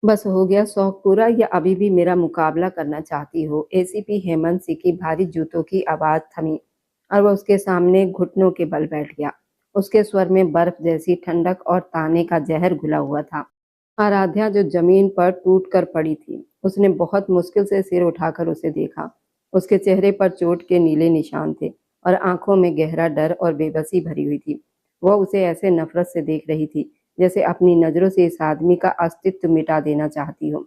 बस हो गया शौक पूरा या अभी भी मेरा मुकाबला करना चाहती हो? एसीपी हेमंत सिंह की भारी जूतों की आवाज थमी और वह उसके सामने घुटनों के बल बैठ गया। उसके स्वर में बर्फ जैसी ठंडक और ताने का जहर घुला हुआ था। आराध्या जो जमीन पर टूट कर पड़ी थी, उसने बहुत मुश्किल से सिर उठाकर उसे देखा। उसके चेहरे पर चोट के नीले निशान थे और आंखों में गहरा डर और बेबसी भरी हुई थी। वह उसे ऐसे नफरत से देख रही थी जैसे अपनी नजरों से इस आदमी का अस्तित्व मिटा देना चाहती हो।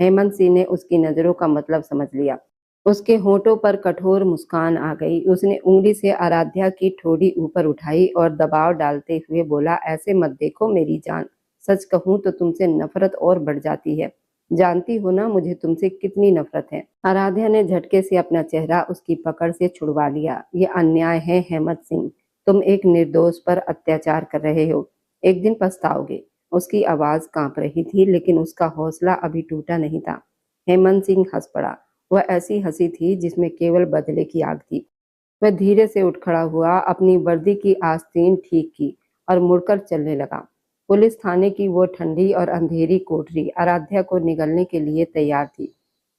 हेमंत सिंह ने उसकी नजरों का मतलब समझ लिया। उसके होठों पर कठोर मुस्कान आ गई। उसने उंगली से आराध्या की ठोड़ी ऊपर उठाई और दबाव डालते हुए बोला, ऐसे मत देखो मेरी जान, सच कहूं तो तुमसे नफरत और बढ़ जाती है। जानती हो ना मुझे तुमसे कितनी नफरत है। आराध्या ने झटके से अपना चेहरा उसकी पकड़ से छुड़वा लिया। ये अन्याय है हेमंत सिंह, तुम एक निर्दोष पर अत्याचार कर रहे हो। एक दिन पछताओगे। उसकी आवाज कांप रही थी लेकिन उसका हौसला अभी टूटा नहीं था। हेमंत सिंह हंस पड़ा। वह ऐसी हंसी थी जिसमें केवल बदले की आग थी। वह धीरे से उठ खड़ा हुआ, अपनी वर्दी की आस्तीन ठीक की और मुड़कर चलने लगा। पुलिस थाने की वो ठंडी और अंधेरी कोठरी आराध्या को निगलने के लिए तैयार थी।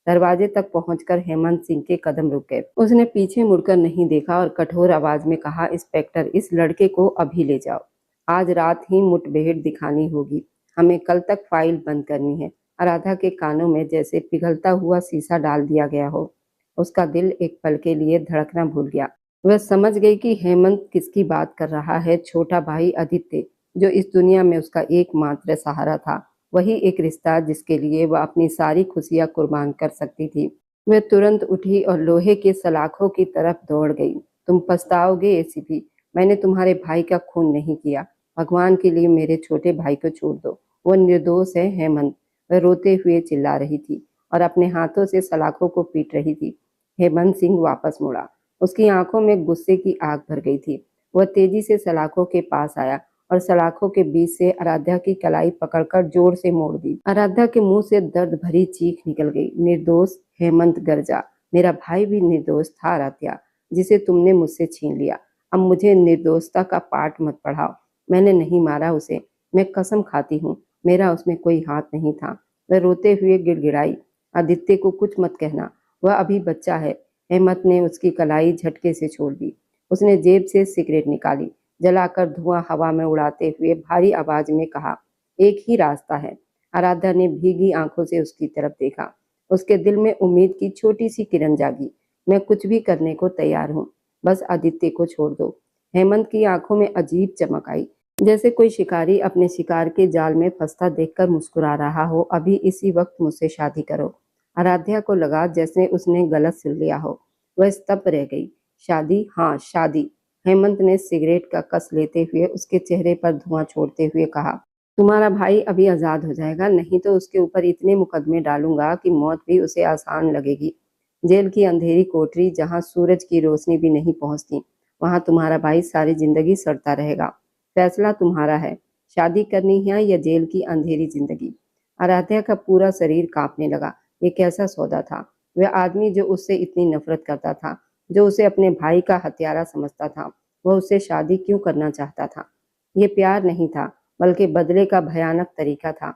दरवाजे तक पहुंचकर हेमंत सिंह के कदम रुक गए। उसने पीछे मुड़कर नहीं देखा और कठोर आवाज में कहा, इंस्पेक्टर इस लड़के को अभी ले जाओ। आज रात ही मुठभेड़ दिखानी होगी। हमें कल तक फाइल बंद करनी है। आराध्या के कानों में जैसे पिघलता हुआ शीशा डाल दिया गया हो। उसका दिल एक पल के लिए धड़कना भूल गया। वह समझ गई कि हेमंत किसकी बात कर रहा है। छोटा भाई आदित्य, जो इस दुनिया में उसका एकमात्र सहारा था। वही एक रिश्ता जिसके लिए वह अपनी सारी खुशियां कुर्बान कर सकती थी। वह तुरंत उठी और लोहे के सलाखों की तरफ दौड़ गई। तुम पछताओगे एसीपी, मैंने तुम्हारे भाई का खून नहीं किया। भगवान के लिए मेरे छोटे भाई को छोड़ दो। वो निर्दोष है हेमंत। वह रोते हुए चिल्ला रही थी और अपने हाथों से सलाखों को पीट रही थी। हेमंत सिंह वापस मुड़ा। उसकी आंखों में गुस्से की आग भर गई थी। वह तेजी से सलाखों के पास आया और सलाखों के बीच से आराध्या की कलाई पकड़कर जोर से मोड़ दी। आराध्या के मुंह से दर्द भरी चीख निकल गई। निर्दोष? हेमंत गरजा। मेरा भाई भी निर्दोष था आराध्या, जिसे तुमने मुझसे छीन लिया। अब मुझे निर्दोषता का पाठ मत पढ़ाओ। मैंने नहीं मारा उसे। मैं कसम खाती हूँ, मेरा उसमें कोई हाथ नहीं था। वह रोते हुए गिड़गिड़ाई, आदित्य को कुछ मत कहना, वह अभी बच्चा है। हेमंत ने उसकी कलाई झटके से छोड़ दी। उसने जेब से सिगरेट निकाली, जलाकर धुआं हवा में उड़ाते हुए भारी आवाज में कहा, एक ही रास्ता है। आराध्या ने भीगी आंखों से उसकी तरफ देखा। उसके दिल में उम्मीद की छोटी सी किरण जागी। मैं कुछ भी करने को तैयार हूँ, बस आदित्य को छोड़ दो। हेमंत की आंखों में अजीब चमक आई, जैसे कोई शिकारी अपने शिकार के जाल में फंसता देखकर मुस्कुरा रहा हो। अभी इसी वक्त मुझसे शादी करो। आराध्या को लगा जैसे उसने गलत सुन लिया हो। वह स्तब्ध रह गई। शादी? हाँ शादी। हेमंत ने सिगरेट का कस लेते हुए उसके चेहरे पर धुआं छोड़ते हुए कहा, तुम्हारा भाई अभी आजाद हो जाएगा, नहीं तो उसके ऊपर इतने मुकदमे डालूंगा कि मौत भी उसे आसान लगेगी। जेल की अंधेरी कोठरी जहां सूरज की रोशनी भी नहीं पहुंचती, वहां तुम्हारा भाई सारी जिंदगी सड़ता रहेगा। फैसला तुम्हारा है, शादी करनी है या जेल की अंधेरी जिंदगी। आराध्या का पूरा शरीर कांपने लगा। ये कैसा सौदा था? वह आदमी जो उससे इतनी नफरत करता था, जो उसे अपने भाई का हत्यारा समझता था, वह उससे शादी क्यों करना चाहता था? ये प्यार नहीं था, बल्कि बदले का भयानक तरीका था।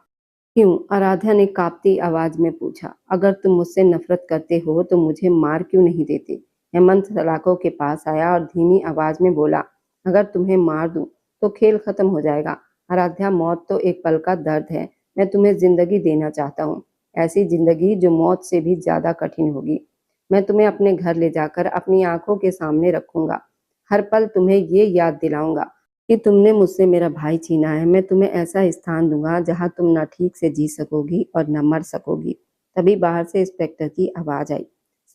क्यों? आराध्या ने कांपती आवाज में पूछा। अगर तुम मुझसे नफरत करते हो तो मुझे मार क्यों नहीं देते? हेमंत सलाखों के पास आया और धीमी आवाज में बोला, अगर तुम्हें मार दूं तो खेल खत्म हो जाएगा। आराध्या, मौत तो एक पल का दर्द है। मैं तुम्हें जिंदगी देना चाहता हूँ, ऐसी जिंदगी जो मौत से भी ज्यादा कठिन होगी। मैं तुम्हें अपने घर ले जाकर अपनी आंखों के सामने रखूंगा। हर पल तुम्हें ये याद दिलाऊंगा कि तुमने मुझसे मेरा भाई छीना है। मैं तुम्हें ऐसा स्थान दूंगा जहां तुम न ठीक से जी सकोगी और न मर सकोगी। तभी बाहर से इंस्पेक्टर की आवाज आई,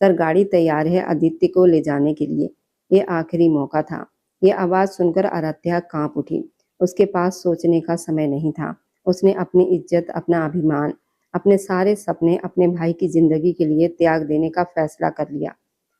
सर गाड़ी तैयार है आदित्य को ले जाने के लिए। ये आखिरी मौका था। ये आवाज सुनकर आराध्या कांप उठी। उसके पास सोचने का समय नहीं था। उसने अपनी इज्जत, अपना अभिमान, अपने सारे सपने अपने भाई की जिंदगी के लिए त्याग देने का फैसला कर लिया।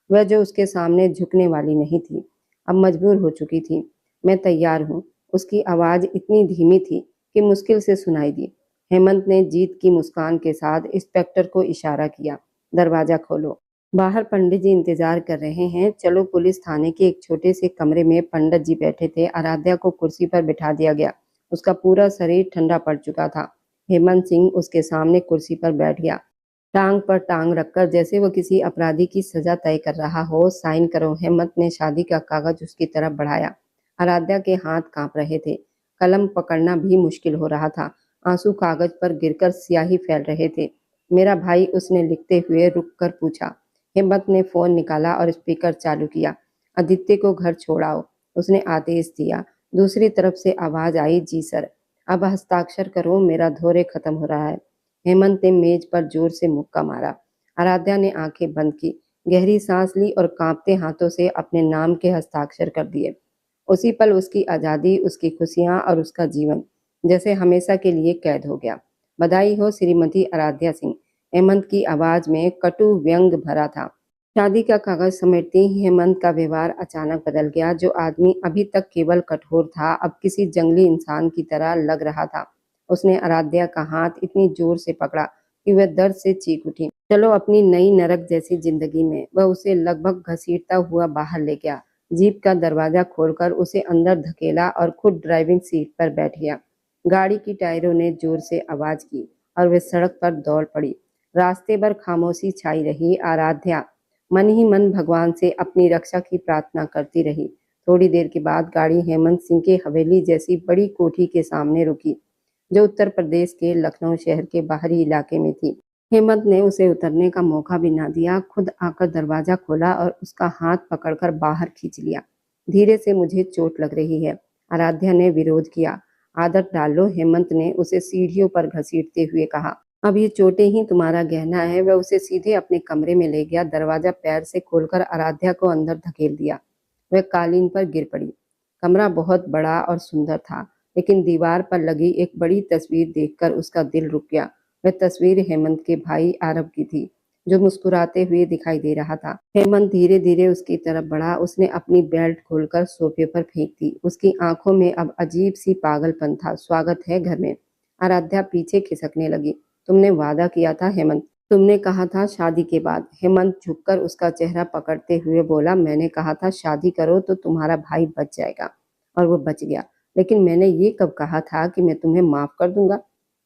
वह जो उसके सामने झुकने वाली नहीं थी, अब मजबूर हो चुकी थी। मैं तैयार हूँ। उसकी आवाज इतनी धीमी थी कि मुश्किल से सुनाई दी। हेमंत ने जीत की मुस्कान के साथ इंस्पेक्टर को इशारा किया, दरवाजा खोलो। बाहर पंडित जी इंतजार कर रहे हैं, चलो। पुलिस थाने के एक छोटे से कमरे में पंडित जी बैठे थे। आराध्या को कुर्सी पर बिठा दिया गया। उसका पूरा शरीर ठंडा पड़ चुका था। हेमंत सिंह उसके सामने कुर्सी पर बैठ गया, टांग पर टांग रखकर, जैसे वो किसी अपराधी की सजा तय कर रहा हो। साइन करो। हेमंत ने शादी का कागज उसकी तरफ बढ़ाया। आराध्या के हाथ कांप रहे थे, कलम पकड़ना भी मुश्किल हो रहा था। आंसू कागज पर गिरकर स्याही फैल रहे थे। मेरा भाई, उसने लिखते हुए रुक कर पूछा। हेमंत ने फोन निकाला और स्पीकर चालू किया। आदित्य को घर छोड़ाओ, उसने आदेश दिया। दूसरी तरफ से आवाज आई, जी सर। अब हस्ताक्षर करो, मेरा धोरे खत्म हो रहा है। हेमंत ने मेज पर जोर से मुक्का मारा। आराध्या ने आंखें बंद की, गहरी सांस ली और कांपते हाथों से अपने नाम के हस्ताक्षर कर दिए। उसी पल उसकी आजादी, उसकी खुशियां और उसका जीवन जैसे हमेशा के लिए कैद हो गया। बधाई हो श्रीमती आराध्या सिंह। हेमंत की आवाज में कटु व्यंग भरा था। शादी का कागज समेटते ही हेमंत का व्यवहार अचानक बदल गया। जो आदमी अभी तक केवल कठोर था, अब किसी जंगली इंसान की तरह लग रहा था। उसने आराध्या का हाथ इतनी जोर से पकड़ा कि वह दर्द से चीख उठी। चलो अपनी नई नरक जैसी जिंदगी में। वह उसे लगभग घसीटता हुआ बाहर ले गया। जीप का दरवाजा खोलकर उसे अंदर धकेला और खुद ड्राइविंग सीट पर बैठ गया। गाड़ी की टायरों ने जोर से आवाज की और वे सड़क पर दौड़ पड़ी। रास्ते भर खामोशी छाई रही। आराध्या मन ही मन भगवान से अपनी रक्षा की प्रार्थना करती रही। थोड़ी देर के बाद गाड़ी हेमंत सिंह के हवेली जैसी बड़ी कोठी के सामने रुकी, जो उत्तर प्रदेश के लखनऊ शहर के बाहरी इलाके में थी। हेमंत ने उसे उतरने का मौका भी ना दिया, खुद आकर दरवाजा खोला और उसका हाथ पकड़कर बाहर खींच लिया। धीरे से, मुझे चोट लग रही है। आराध्या ने विरोध किया। आदत डाल लो, हेमंत ने उसे सीढ़ियों पर घसीटते हुए कहा। अब ये चोटें ही तुम्हारा गहना है। वह उसे सीधे अपने कमरे में ले गया। दरवाजा पैर से खोलकर आराध्या को अंदर धकेल दिया। वह कालीन पर गिर पड़ी। कमरा बहुत बड़ा और सुंदर था, लेकिन दीवार पर लगी एक बड़ी तस्वीर देखकर उसका दिल रुक गया। वह तस्वीर हेमंत के भाई आरव की थी, जो मुस्कुराते हुए दिखाई दे रहा था। हेमंत धीरे धीरे उसकी तरफ बढ़ा। उसने अपनी बेल्ट खोलकर सोफे पर फेंक दी। उसकी आंखों में अब अजीब सी पागलपन था। स्वागत है घर में। आराध्या पीछे खिसकने लगी। तुमने वादा किया था हेमंत, तुमने कहा था शादी के बाद। हेमंत झुककर उसका चेहरा पकड़ते हुए बोला, मैंने कहा था शादी करो तो तुम्हारा भाई बच जाएगा, और वो बच गया। लेकिन मैंने ये कब कहा था कि मैं तुम्हें माफ कर दूंगा।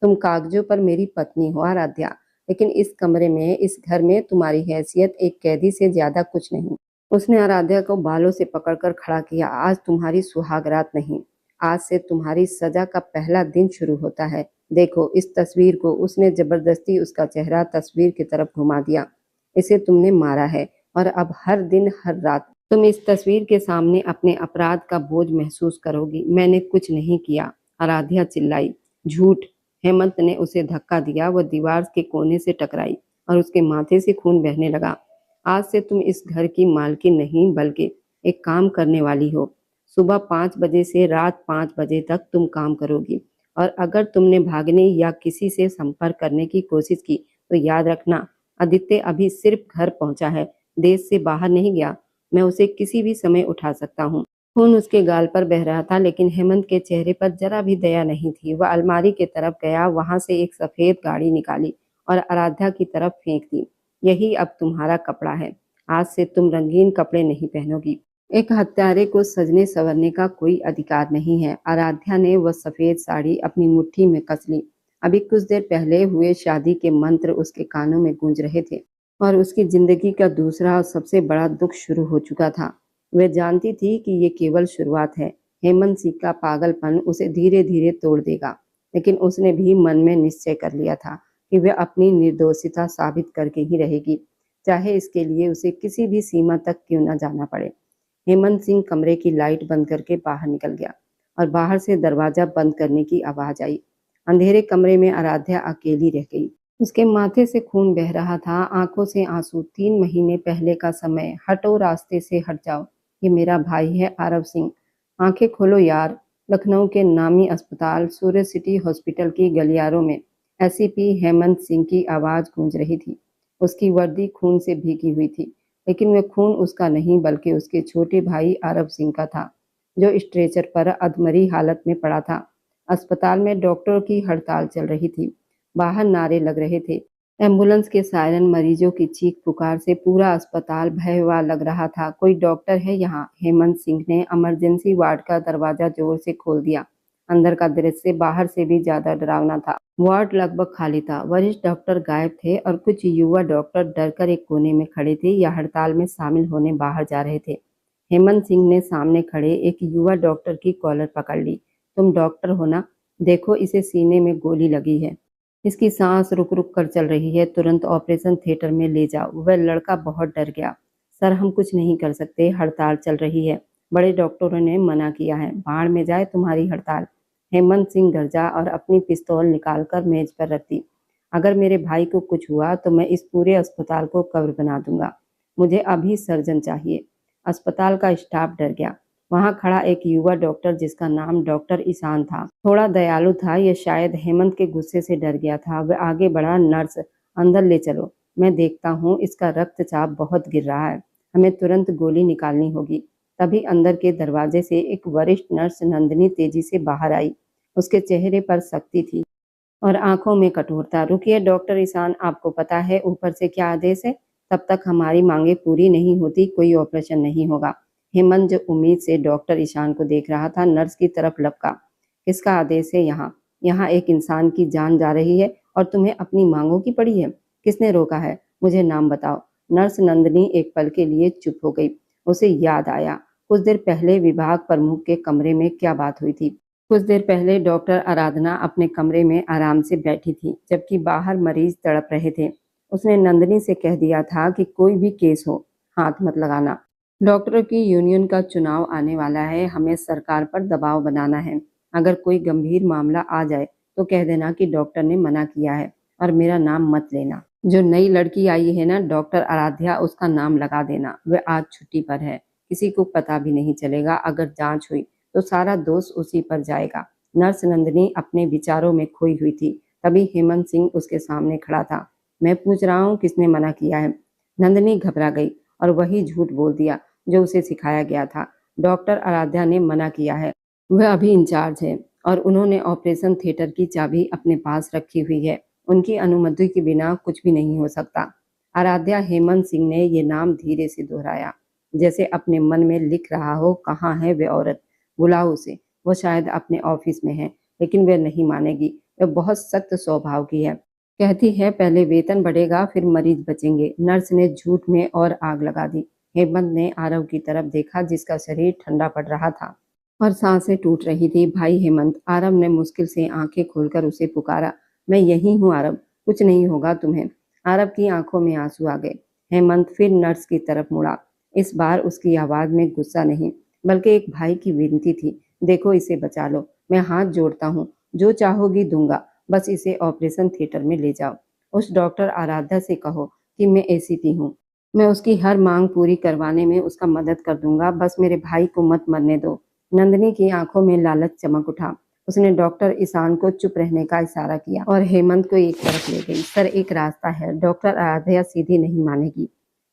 तुम कागजों पर मेरी पत्नी हो आराध्या, लेकिन इस कमरे में, इस घर में तुम्हारी हैसियत एक कैदी से ज्यादा कुछ नहीं। उसने आराध्या को बालों से पकड़कर खड़ा किया। आज तुम्हारी सुहागरात नहीं, आज से तुम्हारी सजा का पहला दिन शुरू होता है। देखो इस तस्वीर को। उसने जबरदस्ती उसका चेहरा तस्वीर की तरफ घुमा दिया। इसे तुमने मारा है, और अब हर दिन हर रात तुम इस तस्वीर के सामने अपने अपराध का बोझ महसूस करोगी। मैंने कुछ नहीं किया, आराध्या चिल्लाई। झूठ। हेमंत ने उसे धक्का दिया। वह दीवार के कोने से टकराई और उसके माथे से खून बहने लगा। आज से तुम इस घर की मालकिन नहीं, बल्कि एक काम करने वाली हो। सुबह 5 बजे से रात 5 बजे तक तुम काम करोगी, और अगर तुमने भागने या किसी से संपर्क करने की कोशिश की तो याद रखना, आदित्य अभी सिर्फ घर पहुंचा है, देश से बाहर नहीं गया। मैं उसे किसी भी समय उठा सकता हूँ। खून उसके गाल पर बह रहा था, लेकिन हेमंत के चेहरे पर जरा भी दया नहीं थी। वह अलमारी की तरफ गया, वहां से एक सफेद गाड़ी निकाली और आराध्या की तरफ फेंक दी। यही अब तुम्हारा कपड़ा है। आज से तुम रंगीन कपड़े नहीं पहनोगी। एक हत्यारे को सजने संवरने का कोई अधिकार नहीं है। आराध्या ने वह सफेद साड़ी अपनी मुट्ठी में कस ली। अभी कुछ देर पहले हुए शादी के मंत्र उसके कानों में गूंज रहे थे, और उसकी जिंदगी का दूसरा और सबसे बड़ा दुख शुरू हो चुका था। वह जानती थी कि ये केवल शुरुआत है। हेमंत सिंह का पागलपन उसे धीरे धीरे तोड़ देगा, लेकिन उसने भी मन में निश्चय कर लिया था कि वह अपनी निर्दोषिता साबित करके ही रहेगी, चाहे इसके लिए उसे किसी भी सीमा तक क्यों न जाना पड़े। हेमंत सिंह कमरे की लाइट बंद करके बाहर निकल गया, और बाहर से दरवाजा बंद करने की आवाज आई। अंधेरे कमरे में आराध्या अकेली रह गई। उसके माथे से खून बह रहा था, आंखों से आंसू। 3 महीने पहले का समय। हटो, रास्ते से हट जाओ। ये मेरा भाई है आरव सिंह। आंखें खोलो यार। लखनऊ के नामी अस्पताल सूर्य सिटी हॉस्पिटल की गलियारों में एसीपी हेमंत सिंह की आवाज गूंज रही थी। उसकी वर्दी खून से भीगी हुई थी, लेकिन वह खून उसका नहीं, बल्कि उसके छोटे भाई आरव सिंह का था, जो स्ट्रेचर पर अधमरी हालत में पड़ा था। अस्पताल में डॉक्टरों की हड़ताल चल रही थी। बाहर नारे लग रहे थे। एम्बुलेंस के सायरन, मरीजों की चीख पुकार से पूरा अस्पताल भय हुआ लग रहा था। कोई डॉक्टर है यहाँ? हेमंत सिंह ने इमरजेंसी वार्ड का दरवाजा जोर से खोल दिया। अंदर का दृश्य बाहर से भी ज्यादा डरावना था। वार्ड लगभग खाली था, वरिष्ठ डॉक्टर गायब थे और कुछ युवा डॉक्टर डरकर एक कोने में खड़े थे या हड़ताल में शामिल होने बाहर जा रहे थे। हेमंत सिंह ने सामने खड़े एक युवा डॉक्टर की कॉलर पकड़ ली। तुम डॉक्टर हो ना? देखो, इसे सीने में गोली लगी है, इसकी सांस रुक रुक कर चल रही है, तुरंत ऑपरेशन थिएटर में ले जाओ। वह लड़का बहुत डर गया। सर, हम कुछ नहीं कर सकते, हड़ताल चल रही है, बड़े डॉक्टरों ने मना किया है। भाड़ में जाए तुम्हारी हड़ताल। हेमंत सिंह गरजा और अपनी पिस्तौल निकालकर मेज पर रख दी। अगर मेरे भाई को कुछ हुआ तो मैं इस पूरे अस्पताल को कब्र बना दूंगा। मुझे अभी सर्जन चाहिए। अस्पताल का स्टाफ डर गया। वहां खड़ा एक युवा डॉक्टर जिसका नाम डॉक्टर ईशान था, थोड़ा दयालु था। यह शायद हेमंत के गुस्से से डर गया था। वह आगे बढ़ा। नर्स, अंदर ले चलो, मैं देखता हूँ, इसका रक्तचाप बहुत गिर रहा है, हमें तुरंत गोली निकालनी होगी। तभी अंदर के दरवाजे से एक वरिष्ठ नर्स नंदिनी तेजी से बाहर आई। उसके चेहरे पर सख्ती थी और आंखों में कठोरता। रुकिए डॉक्टर ईशान, आपको पता है ऊपर से क्या आदेश है? तब तक हमारी मांगे पूरी नहीं होती कोई ऑपरेशन नहीं होगा। हेमंत जो उम्मीद से डॉक्टर ईशान को देख रहा था, नर्स की तरफ लपका। किसका आदेश है? यहाँ यहाँ एक इंसान की जान जा रही है और तुम्हें अपनी मांगों की पड़ी है। किसने रोका है? मुझे नाम बताओ। नर्स नंदिनी एक पल के लिए चुप हो गई। उसे याद आया कुछ देर पहले विभाग प्रमुख के कमरे में क्या बात हुई थी। कुछ देर पहले डॉक्टर आराधना अपने कमरे में आराम से बैठी थी, जबकि बाहर मरीज तड़प रहे थे। उसने नंदिनी से कह दिया था कि कोई भी केस हो, हाथ मत लगाना। डॉक्टरों की यूनियन का चुनाव आने वाला है, हमें सरकार पर दबाव बनाना है। अगर कोई गंभीर मामला आ जाए तो कह देना कि डॉक्टर ने मना किया है और मेरा नाम मत लेना। जो नई लड़की आई है ना, डॉक्टर आराध्या, उसका नाम लगा देना। वह आज छुट्टी पर है, किसी को पता भी नहीं चलेगा। अगर जांच हुई तो सारा दोष उसी पर जाएगा। नर्स नंदिनी अपने विचारों में खोई हुई थी। तभी हेमंत सिंह उसके सामने खड़ा था। मैं पूछ रहा हूँ, किसने मना किया है? नंदिनी घबरा गई और वही झूठ बोल दिया जो उसे सिखाया गया था। डॉक्टर आराध्या ने मना किया है, वह अभी इंचार्ज है और उन्होंने ऑपरेशन थिएटर की चाबी अपने पास रखी हुई है। उनकी अनुमति के बिना कुछ भी नहीं हो सकता। आराध्या, हेमंत सिंह ने ये नाम धीरे से दोहराया, जैसे अपने मन में लिख रहा हो। कहाँ है वे औरत? बुलाओ उसे। वो शायद अपने ऑफिस में है, लेकिन वह नहीं मानेगी। वह बहुत सख्त स्वभाव की है। कहती है पहले वेतन बढ़ेगा फिर मरीज बचेंगे। नर्स ने झूठ में और आग लगा दी। हेमंत ने आरव की तरफ देखा, जिसका शरीर ठंडा पड़ रहा था और सांसें टूट रही थी। भाई हेमंत, आरव ने मुश्किल से आंखें खोलकर उसे पुकारा। मैं यही हूँ आरव, कुछ नहीं होगा तुम्हें। आरव की आंखों में आंसू आ गए। हेमंत फिर नर्स की तरफ मुड़ा। इस बार उसकी आवाज में गुस्सा नहीं, बल्कि एक भाई की विनती थी। देखो, इसे बचा लो, मैं हाथ जोड़ता हूँ, जो चाहोगी दूंगा, बस इसे ऑपरेशन थिएटर में ले जाओ। उस डॉक्टर आराध्या से कहो कि मैं एसीपी हूँ, मैं उसकी हर मांग पूरी करवाने में उसका मदद कर दूंगा, बस मेरे भाई को मत मरने दो। नंदिनी की आंखों में लालच चमक उठा। उसने डॉक्टर ईशान को चुप रहने का इशारा किया और हेमंत को एक तरफ ले गई। सर, एक रास्ता है, डॉक्टर आराध्या सीधी नहीं मानेगी,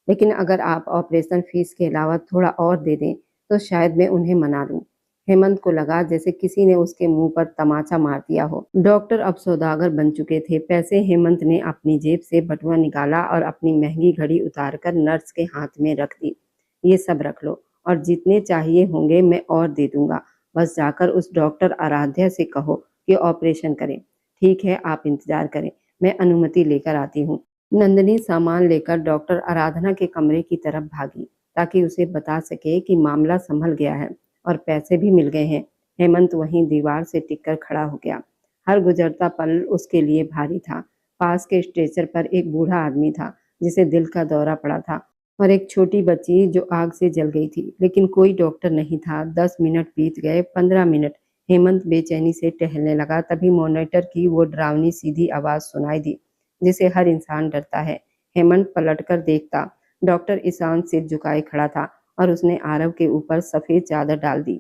लेकिन अगर आप ऑपरेशन फीस के अलावा थोड़ा और दे दें तो शायद मैं उन्हें मना लूं। हेमंत को लगा जैसे किसी ने उसके मुंह पर तमाचा मार दिया हो। डॉक्टर अब सौदागर बन चुके थे। पैसे हेमंत ने अपनी जेब से बटुआ निकाला और अपनी महंगी घड़ी उतारकर नर्स के हाथ में रख दी। ये सब रख लो और जितने चाहिए होंगे मैं और दे दूंगा। बस जाकर उस डॉक्टर आराध्या से कहो कि ऑपरेशन करें। ठीक है, आप इंतजार करें, मैं अनुमति लेकर आती हूँ। नंदिनी सामान लेकर डॉक्टर आराधना के कमरे की तरफ भागी ताकि उसे बता सके कि मामला संभल गया है और पैसे भी मिल गए हैं। हेमंत वहीं दीवार से टिककर खड़ा हो गया। हर गुजरता पल उसके लिए भारी था। पास के स्ट्रेचर पर एक बूढ़ा आदमी था जिसे दिल का दौरा पड़ा था और एक छोटी बच्ची जो आग से जल गई थी, लेकिन कोई डॉक्टर नहीं था। 10 मिनट बीत गए, 15 मिनट। हेमंत बेचैनी से टहलने लगा। तभी मॉनिटर की वो डरावनी सीधी आवाज सुनाई दी जिसे हर इंसान डरता है। हेमंत पलटकर देखता, डॉक्टर ईशान सिर झुकाए खड़ा था और उसने आरव के ऊपर सफेद चादर डाल दी।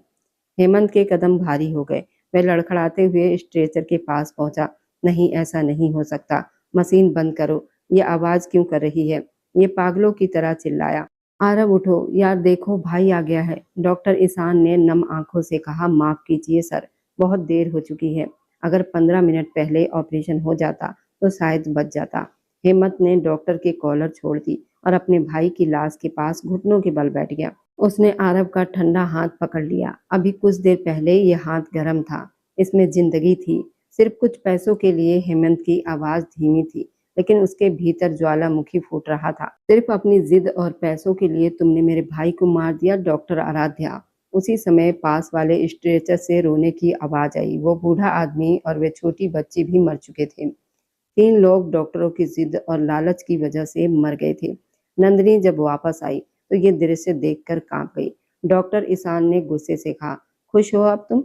हेमंत के कदम भारी हो गए। वह लड़खड़ाते हुए स्ट्रेचर के पास पहुंचा। नहीं, ऐसा नहीं हो सकता, मशीन बंद करो। ये आवाज क्यों कर रही है? ये पागलों की तरह चिल्लाया। आरव, उठो यार, देखो भाई आ गया है। डॉक्टर ईशान ने नम आंखों से कहा, माफ कीजिए सर, बहुत देर हो चुकी है। अगर 15 मिनट पहले ऑपरेशन हो जाता तो शायद बच जाता। हेमंत ने डॉक्टर के कॉलर छोड़ दी और अपने भाई की लाश के पास घुटनों के बल बैठ गया। उसने आरव का ठंडा हाथ पकड़ लिया। अभी कुछ देर पहले ये हाथ गर्म था, इसमें जिंदगी थी। सिर्फ कुछ पैसों के लिए हेमंत की आवाज धीमी थी, लेकिन उसके भीतर ज्वालामुखी फूट रहा था। सिर्फ अपनी जिद और पैसों के लिए तुमने मेरे भाई को मार दिया डॉक्टर आराध्या। उसी समय पास वाले स्ट्रेचर से रोने की आवाज आई। वो बूढ़ा आदमी और वे छोटी बच्ची भी मर चुके थे। 3 लोग डॉक्टरों की जिद और लालच की वजह से मर गए थे। नंदिनी जब वापस आई तो ये दृश्य देखकर कांप गई। डॉक्टर ईशान ने गुस्से से कहा, खुश हो अब तुम?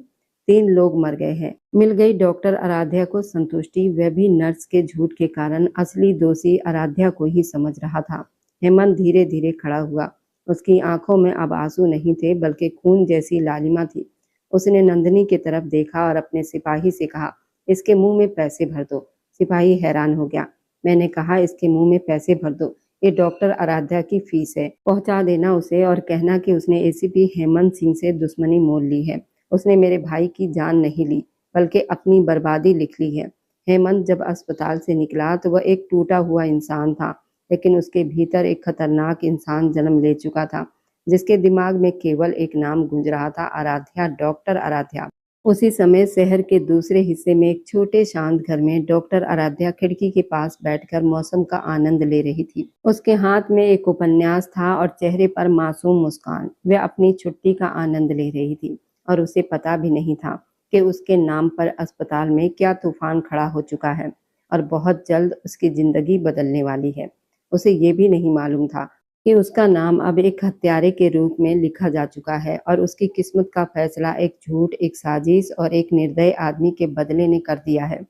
3 लोग मर गए हैं। मिल गई डॉक्टर आराध्या को संतुष्टि। वह भी नर्स के झूठ के कारण असली दोषी आराध्या को ही समझ रहा था। हेमंत धीरे धीरे खड़ा हुआ। उसकी आंखों में अब आंसू नहीं थे, बल्कि खून जैसी लालिमा थी। उसने नंदिनी की तरफ देखा और अपने सिपाही से कहा, इसके मुंह में पैसे भर दो। सिपाही हैरान हो गया। मैंने कहा इसके मुंह में पैसे भर दो, ये डॉक्टर आराध्या की फीस है। पहुंचा देना उसे और कहना कि उसने एसीपी हेमंत सिंह से दुश्मनी मोल ली है। उसने मेरे भाई की जान नहीं ली, बल्कि अपनी बर्बादी लिख ली है। हेमंत जब अस्पताल से निकला तो वह एक टूटा हुआ इंसान था, लेकिन उसके भीतर एक खतरनाक इंसान जन्म ले चुका था, जिसके दिमाग में केवल एक नाम गूंज रहा था, आराध्या, डॉक्टर आराध्या। उसी समय शहर के दूसरे हिस्से में एक छोटे शांत घर में डॉक्टर आराध्या खिड़की के पास बैठकर मौसम का आनंद ले रही थी। उसके हाथ में एक उपन्यास था और चेहरे पर मासूम मुस्कान। वह अपनी छुट्टी का आनंद ले रही थी और उसे पता भी नहीं था कि उसके नाम पर अस्पताल में क्या तूफान खड़ा हो चुका है और बहुत जल्द उसकी जिंदगी बदलने वाली है। उसे ये भी नहीं मालूम था कि उसका नाम अब एक हत्यारे के रूप में लिखा जा चुका है और उसकी किस्मत का फैसला एक झूठ, एक साजिश और एक निर्दयी आदमी के बदले ने कर दिया है।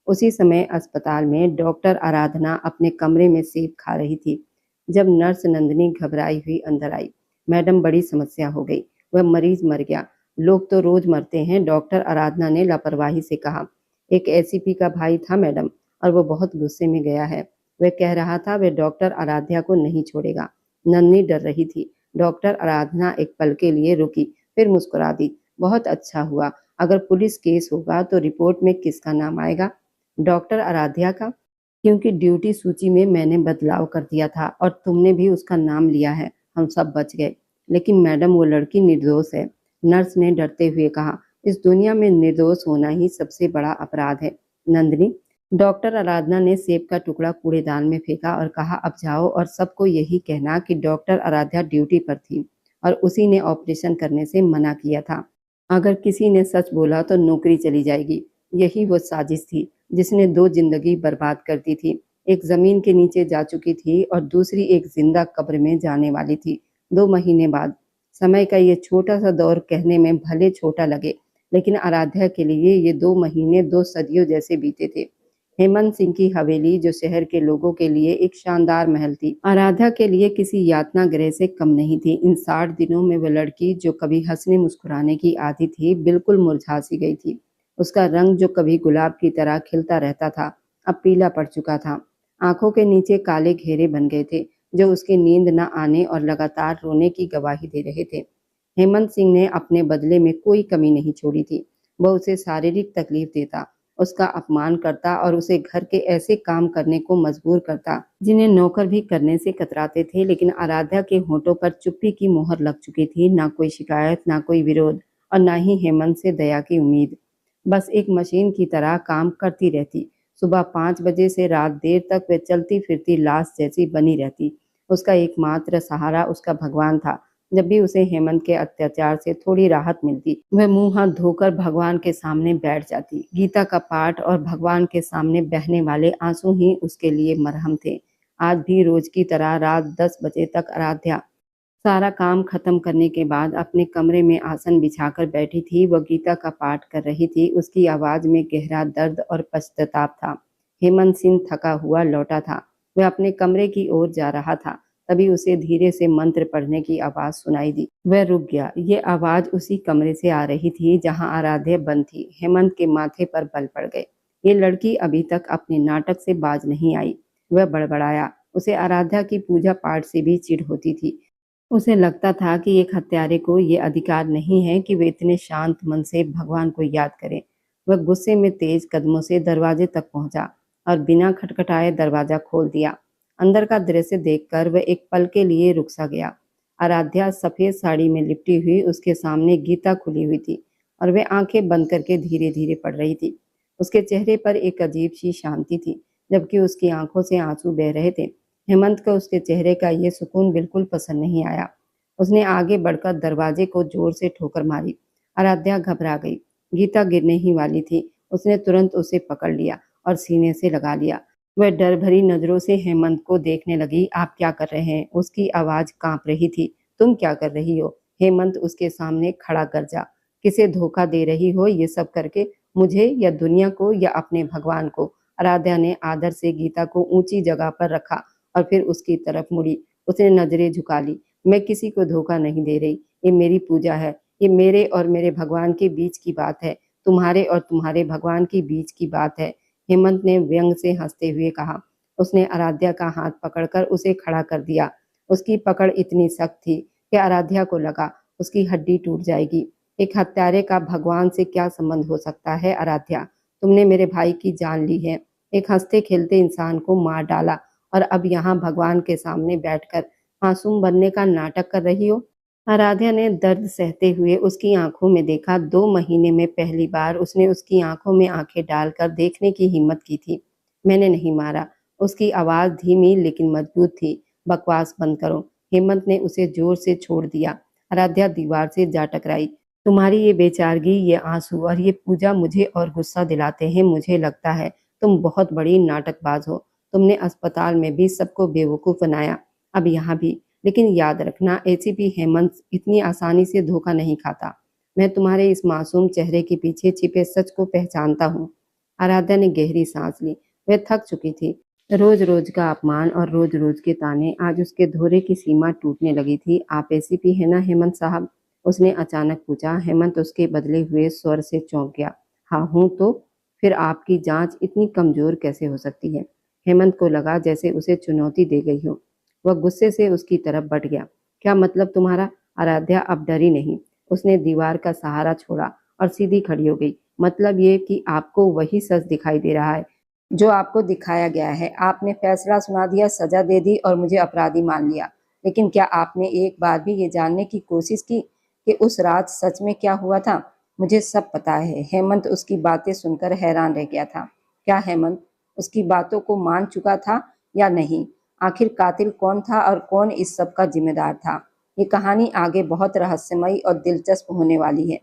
उसी समय अस्पताल में डॉक्टर आराधना अपने कमरे में सेब खा रही थी जब नर्स नंदिनी घबराई हुई अंदर आई। मैडम, बड़ी समस्या हो गई। वह मरीज मर गया। लोग तो रोज मरते हैं, डॉक्टर आराधना ने लापरवाही से कहा। एक एसीपी का भाई था मैडम, और वो बहुत गुस्से में गया है। वह कह रहा था वह डॉक्टर आराध्या को नहीं छोड़ेगा। नन्ही डर रही थी। डॉक्टर आराधना एक पल के लिए रुकी, फिर मुस्कुरा दी। बहुत अच्छा हुआ। अगर पुलिस केस होगा तो रिपोर्ट में किसका नाम आएगा? डॉक्टर आराध्या का, क्योंकि ड्यूटी सूची में मैंने बदलाव कर दिया था और तुमने भी उसका नाम लिया है। हम सब बच गए। लेकिन मैडम, वो लड़की निर्दोष है, नर्स ने डरते हुए कहा। इस दुनिया में निर्दोष होना ही सबसे बड़ा अपराध है नंदिनी। डॉक्टर आराधना ने सेब का टुकड़ा कूड़ेदान में फेंका और कहा, अब जाओ और सबको यही कहना कि डॉक्टर आराध्या ड्यूटी पर थी और उसी ने ऑपरेशन करने से मना किया था। अगर किसी ने सच बोला तो नौकरी चली जाएगी। यही वो साजिश थी जिसने 2 जिंदगी बर्बाद कर दी थी। एक जमीन के नीचे जा चुकी थी और दूसरी एक जिंदा कब्र में जाने वाली थी 2 महीने बाद। समय का ये छोटा सा दौर कहने में भले छोटा लगे, लेकिन आराध्या के लिए ये 2 महीने 2 सदियों जैसे बीते थे। हेमंत सिंह की हवेली, जो शहर के लोगों के लिए एक शानदार महल थी, आराध्या के लिए किसी यातना गृह से कम नहीं थी। इन 60 दिनों में वह लड़की, जो कभी हंसने मुस्कुराने की आदी थी, बिल्कुल मुरझा सी गई थी। उसका रंग, जो कभी गुलाब की तरह खिलता रहता था, अब पीला पड़ चुका था। आंखों के नीचे काले घेरे बन गए थे, जो उसकी नींद न आने और लगातार रोने की गवाही दे रहे थे। हेमंत सिंह ने अपने बदले में कोई कमी नहीं छोड़ी थी। वह उसे शारीरिक तकलीफ देता, उसका अपमान करता और उसे घर के ऐसे काम करने को मजबूर करता जिन्हें नौकर भी करने से कतराते थे। लेकिन आराध्या के होठों पर चुप्पी की मोहर लग चुकी थी। ना कोई शिकायत, ना कोई विरोध और ना ही हेमंत से दया की उम्मीद। बस एक मशीन की तरह काम करती रहती। सुबह 5 बजे से रात देर तक वह चलती फिरती लाश जैसी बनी रहती। उसका एकमात्र सहारा उसका भगवान था। जब भी उसे हेमंत के अत्याचार से थोड़ी राहत मिलती, वह मुंह हाथ धोकर भगवान के सामने बैठ जाती। गीता का पाठ और भगवान के सामने बहने वाले आंसू ही उसके लिए मरहम थे। आज भी रोज की तरह रात 10 बजे तक आराध्या सारा काम खत्म करने के बाद अपने कमरे में आसन बिछाकर बैठी थी। वह गीता का पाठ कर रही थी। उसकी आवाज में गहरा दर्द और पश्चाताप था। हेमंत सिंह थका हुआ लौटा था। वह अपने कमरे की ओर जा रहा था, तभी उसे धीरे से मंत्र पढ़ने की आवाज सुनाई दी। वह रुक गया। ये आवाज उसी कमरे से आ रही थी जहां आराध्या बंद थी। हेमंत के माथे पर बल पड़ गए। ये लड़की अभी तक अपने नाटक से बाज नहीं आई। वह बड़बड़ाया। उसे आराध्या की पूजा पाठ से भी चिढ़ होती थी। उसे लगता था कि एक हत्यारे को ये अधिकार नहीं है कि वे इतने शांत मन से भगवान को याद करें। वह गुस्से में तेज कदमों से दरवाजे तक पहुंचा और बिना खटखटाए दरवाजा खोल दिया। अंदर का दृश्य देखकर वह एक पल के लिए रुक सा गया। आराध्या सफेद साड़ी में लिपटी हुई उसके सामने गीता खुली हुई थी। और वह आंखें बंद करके धीरे धीरे पढ़ रही थी। उसके चेहरे पर एक अजीब सी शांति थी, जबकि उसकी आंखों से आंसू बह रहे थे। हेमंत को उसके चेहरे का ये सुकून बिल्कुल पसंद नहीं आया। उसने आगे बढ़कर दरवाजे को जोर से ठोकर मारी। आराध्या घबरा गई। गीता गिरने ही वाली थी। उसने तुरंत उसे पकड़ लिया और सीने से लगा लिया। वह डर भरी नजरों से हेमंत को देखने लगी। आप क्या कर रहे हैं? उसकी आवाज कांप रही थी। तुम क्या कर रही हो? हेमंत उसके सामने खड़ा गरजा। किसे धोखा दे रही हो ये सब करके? मुझे या दुनिया को या अपने भगवान को? आराध्या ने आदर से गीता को ऊंची जगह पर रखा और फिर उसकी तरफ मुड़ी। उसने नजरें झुका ली। मैं किसी को धोखा नहीं दे रही। ये मेरी पूजा है। ये मेरे और मेरे भगवान के बीच की बात है। तुम्हारे और तुम्हारे भगवान के बीच की बात है। हेमंत ने व्यंग से हंसते हुए कहा। उसने आराध्या का हाथ पकड़कर उसे खड़ा कर दिया। उसकी पकड़ इतनी सख्त थी कि आराध्या को लगा उसकी हड्डी टूट जाएगी। एक हत्यारे का भगवान से क्या संबंध हो सकता है आराध्या? तुमने मेरे भाई की जान ली है। एक हंसते खेलते इंसान को मार डाला और अब यहाँ भगवान के सामने बैठकर मासूम बनने का नाटक कर रही हो। आराध्या ने दर्द सहते हुए उसकी आंखों में देखा। 2 महीने में पहली बार उसने उसकी आंखों में आंखें डालकर देखने की हिम्मत की थी। मैंने नहीं मारा। उसकी आवाज धीमी लेकिन मजबूत थी। बकवास बंद करो। हेमंत ने उसे जोर से छोड़ दिया। आराध्या दीवार से जा टकराई। तुम्हारी ये बेचारगी, ये आंसू और ये पूजा मुझे और गुस्सा दिलाते हैं। मुझे लगता है तुम बहुत बड़ी नाटकबाज हो। तुमने अस्पताल में भी सबको बेवकूफ बनाया, अब यहाँ भी। लेकिन याद रखना, एसीपी हेमंत इतनी आसानी से धोखा नहीं खाता। मैं तुम्हारे इस मासूम चेहरे के पीछे छिपे सच को पहचानता हूँ। आराध्या ने गहरी सांस ली। वह थक चुकी थी। रोज रोज का अपमान और रोज रोज के ताने, आज उसके धोरे की सीमा टूटने लगी थी। आप एसीपी है ना हेमंत साहब? उसने अचानक पूछा। हेमंत उसके बदले हुए स्वर से चौंक गया। हाँ हूँ तो? फिर आपकी जांच इतनी कमजोर कैसे हो सकती है? हेमंत को लगा जैसे उसे चुनौती दे गई हो। वह गुस्से से उसकी तरफ बढ़ गया। क्या मतलब तुम्हारा? आराध्या अब डरी नहीं। उसने दीवार का सहारा छोड़ा और सीधी खड़ी हो गई। मतलब ये कि आपको वही सच दिखाई दे रहा है जो आपको दिखाया गया है। आपने फैसला सुना दिया, सजा दे दी और मुझे अपराधी मान लिया। लेकिन क्या आपने एक बार भी ये जानने की कोशिश की कि उस रात सच में क्या हुआ था? मुझे सब पता है। हेमंत उसकी बातें सुनकर हैरान रह गया था। क्या हेमंत उसकी बातों को मान चुका था या नहीं? आखिर कातिल कौन था और कौन इस सब का जिम्मेदार था? ये कहानी आगे बहुत रहस्यमयी और दिलचस्प होने वाली है।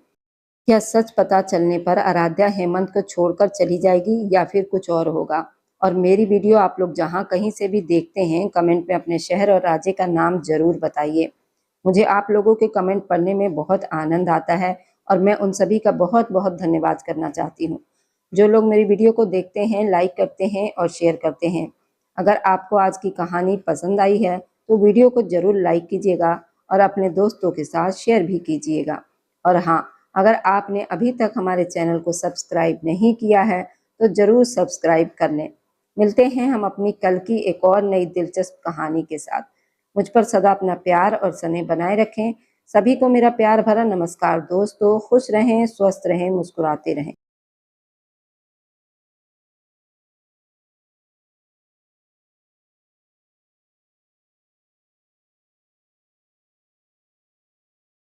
क्या सच पता चलने पर आराध्या हेमंत को छोड़कर चली जाएगी या फिर कुछ और होगा? और मेरी वीडियो आप लोग जहां कहीं से भी देखते हैं, कमेंट में अपने शहर और राज्य का नाम जरूर बताइए। मुझे आप लोगों के कमेंट पढ़ने में बहुत आनंद आता है और मैं उन सभी का बहुत बहुत धन्यवाद करना चाहती हूँ। जो लोग मेरी वीडियो को देखते हैं, लाइक करते हैं और शेयर करते हैं। अगर आपको आज की कहानी पसंद आई है तो वीडियो को जरूर लाइक कीजिएगा और अपने दोस्तों के साथ शेयर भी कीजिएगा। और हाँ, अगर आपने अभी तक हमारे चैनल को सब्सक्राइब नहीं किया है तो जरूर सब्सक्राइब कर लें। मिलते हैं हम अपनी कल की एक और नई दिलचस्प कहानी के साथ। मुझ पर सदा अपना प्यार और स्नेह बनाए रखें। सभी को मेरा प्यार भरा नमस्कार दोस्तों। खुश रहें, स्वस्थ रहें, मुस्कुराते रहें।